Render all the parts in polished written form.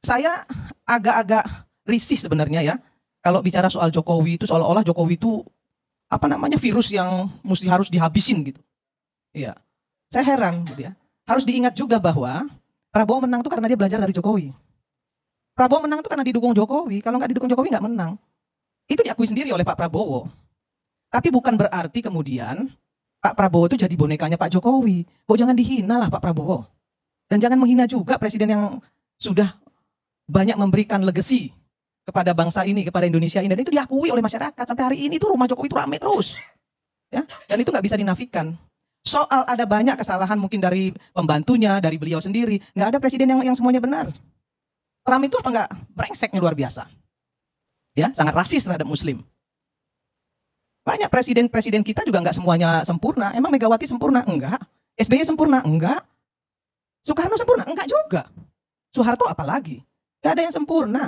Saya agak-agak risih sebenarnya ya, kalau bicara soal Jokowi itu seolah-olah Jokowi itu apa namanya virus yang mesti harus dihabisin gitu. Iya, saya heran gitu ya. Harus diingat juga bahwa Prabowo menang itu karena dia belajar dari Jokowi. Prabowo menang itu karena didukung Jokowi. Kalau nggak didukung Jokowi nggak menang. Itu diakui sendiri oleh Pak Prabowo. Tapi bukan berarti kemudian Pak Prabowo itu jadi bonekanya Pak Jokowi. Kok jangan dihina lah Pak Prabowo. Dan jangan menghina juga presiden yang sudah banyak memberikan legacy kepada bangsa ini, kepada Indonesia ini. Dan itu diakui oleh masyarakat. Sampai hari ini tuh rumah Jokowi itu ramai terus. Ya? Dan itu nggak bisa dinafikan. Soal ada banyak kesalahan mungkin dari pembantunya, dari beliau sendiri. Nggak ada presiden yang semuanya benar. Trump itu apa nggak brengseknya luar biasa. Ya, sangat rasis terhadap Muslim. Banyak presiden-presiden kita juga nggak semuanya sempurna. Emang Megawati sempurna? Enggak. SBY sempurna? Enggak. Soekarno sempurna? Enggak juga. Soeharto apalagi? Nggak ada yang sempurna.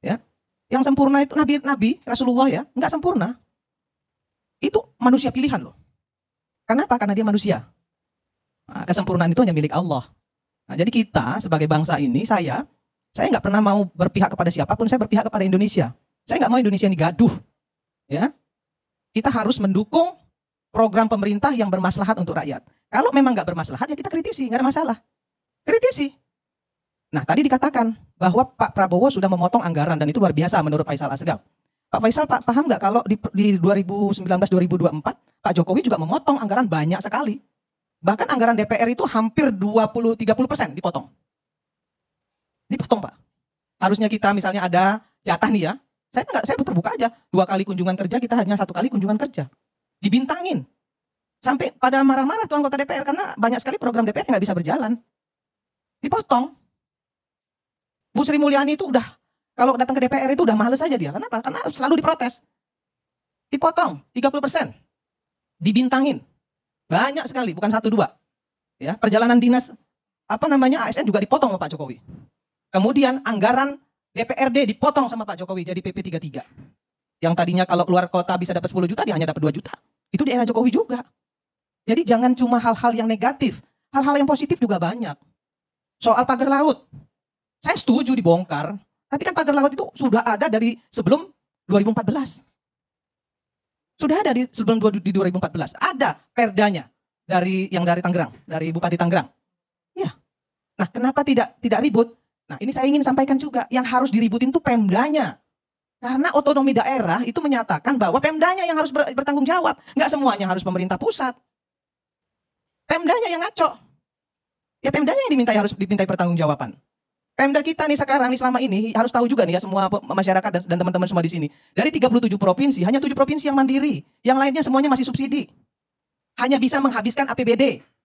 Ya, yang sempurna itu Nabi Rasulullah ya, nggak sempurna. Itu manusia pilihan loh. Kenapa? Karena dia manusia. Nah, kesempurnaan itu hanya milik Allah. Nah, jadi kita sebagai bangsa ini, saya nggak pernah mau berpihak kepada siapapun, saya berpihak kepada Indonesia. Saya nggak mau Indonesia ini gaduh. Ya, kita harus mendukung program pemerintah yang bermaslahat untuk rakyat. Kalau memang nggak bermaslahat ya kita kritisi, nggak ada masalah. Kritisi. Nah, tadi dikatakan bahwa Pak Prabowo sudah memotong anggaran dan itu luar biasa menurut Faisal Asgaf. Pak Faisal, Pak paham nggak kalau di 2019-2024 Pak Jokowi juga memotong anggaran banyak sekali. Bahkan anggaran DPR itu hampir 20-30% dipotong. Dipotong Pak. Harusnya kita misalnya ada jatah nih ya. Saya terbuka aja. 2 kali kunjungan kerja kita hanya 1 kali kunjungan kerja. Dibintangin. Sampai pada marah-marah tuh anggota DPR karena banyak sekali program DPR yang nggak bisa berjalan. Dipotong. Bu Sri Mulyani itu udah, kalau datang ke DPR itu udah males aja dia. Kenapa? Karena selalu diprotes. Dipotong 30%. Dibintangin. Banyak sekali, bukan 1-2. Ya, perjalanan dinas ASN juga dipotong sama Pak Jokowi. Kemudian anggaran DPRD dipotong sama Pak Jokowi jadi PP 33. Yang tadinya kalau keluar kota bisa dapat 10 juta, dia hanya dapat 2 juta. Itu di era Jokowi juga. Jadi jangan cuma hal-hal yang negatif. Hal-hal yang positif juga banyak. Soal pagar laut. Saya setuju dibongkar. Tapi kan pagar laut itu sudah ada dari sebelum 2014. Sudah ada sebelum 2014. Ada perdanya dari Tangerang, dari Bupati Tangerang. Ya. Nah, kenapa tidak ribut? Nah, ini saya ingin sampaikan juga, yang harus diributin itu Pemdanya. Karena otonomi daerah itu menyatakan bahwa Pemdanya yang harus bertanggung jawab. Nggak semuanya harus pemerintah pusat. Pemdanya yang ngaco. Ya Pemdanya yang harus dimintai pertanggungjawaban. Pemda kita nih sekarang nih selama ini harus tahu juga nih ya semua masyarakat dan teman-teman semua di sini. Dari 37 provinsi, hanya 7 provinsi yang mandiri. Yang lainnya semuanya masih subsidi. Hanya bisa menghabiskan APBD.